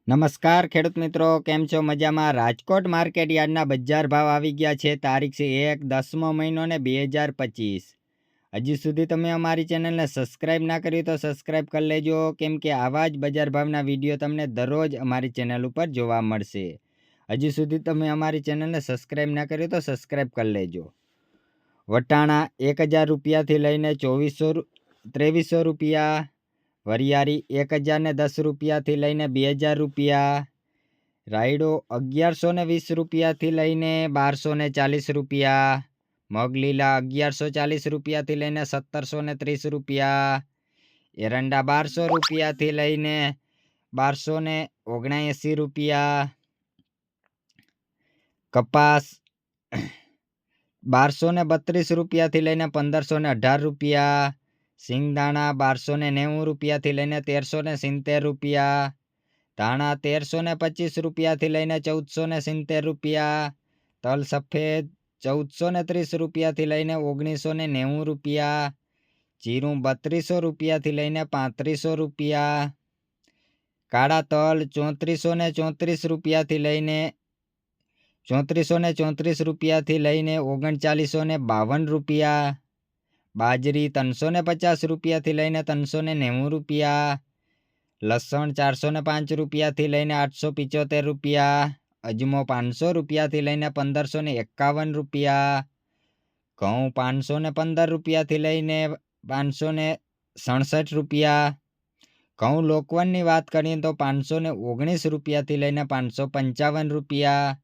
નમસ્કાર ખેડૂત મિત્રો, કેમ છો? મજામાં? રાજકોટ માર્કેટ યાર્ડના બજાર ભાવ આવી ગયા છે. તારીખ છે 1/10મો મહિનો ને 2025. હજી સુધી તમે અમારી ચેનલને સબસ્ક્રાઈબ ના કરી તો સબસ્ક્રાઈબ કરી લેજો, કેમ કે આવા જ બજાર ભાવના વિડીયો તમને દરરોજ અમારી ચેનલ ઉપર જોવા મળશે. હજી સુધી તમે અમારી ચેનલને સબસ્ક્રાઈબ ના કરી તો સબસ્ક્રાઈબ કરી લેજો. વટાણા 1000 રૂપિયાથી લઈને 2300 રૂપિયા. વરિયાળી 1010 રૂપિયાથી લઈને 2000 રૂપિયા. રાયડો 1120 રૂપિયાથી લઈને 1240 રૂપિયા. મગ લીલા 1140 રૂપિયાથી લઈને 1730 રૂપિયા. એરંડા 1200 રૂપિયાથી લઈને 1279 રૂપિયા. કપાસ 1232 રૂપિયાથી લઈને 1518 રૂપિયા. સિંગદાણા 1290 રૂપિયાથી લઈને 1370 રૂપિયા. ધાણા 1325 રૂપિયાથી લઈને 1470 રૂપિયા. તલ સફેદ 1430 રૂપિયાથી લઈને 1990 રૂપિયા. જીરું 3200 રૂપિયાથી લઈને 3500 રૂપિયા. કાળા તલ 3434 રૂપિયાથી લઈને 3952 રૂપિયા. બાજરી 350 રૂપિયાથી લઈને 390 રૂપિયા. લસણ 405 રૂપિયાથી લઈને 875 રૂપિયા. અજમો 500 રૂપિયાથી લઈને 1551 રૂપિયા. ઘઉં 515 રૂપિયાથી લઈને 567 રૂપિયા. ઘઉં લોકવનની વાત કરીએ તો 519 રૂપિયાથી લઈને 555 રૂપિયા.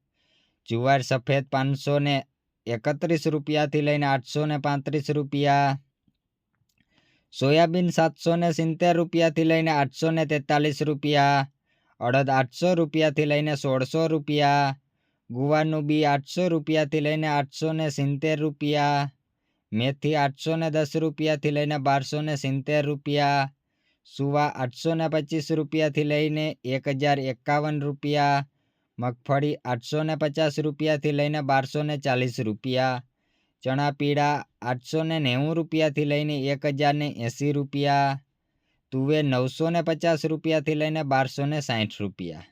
જુવાર સફેદ 531 રૂપિયાથી લઈને 835 રૂપિયા. સોયાબીન 770 રૂપિયાથી લઈને 843 રૂપિયા. અડદ 800 રૂપિયાથી લઈને 1600 રૂપિયા. ગુવારનું બી 800 રૂપિયાથી લઈને 870 રૂપિયા. મેથી 810 રૂપિયાથી લઈને 1270 રૂપિયા. સુવા 825 રૂપિયાથી લઈને 1051 રૂપિયા. મગફળી 850 રૂપિયાથી લઈને 1240 રૂપિયા. ચણા પીળા 890 રૂપિયાથી લઈને 1080 રૂપિયા. તુવેર 950 રૂપિયાથી લઈને 1260 રૂપિયા.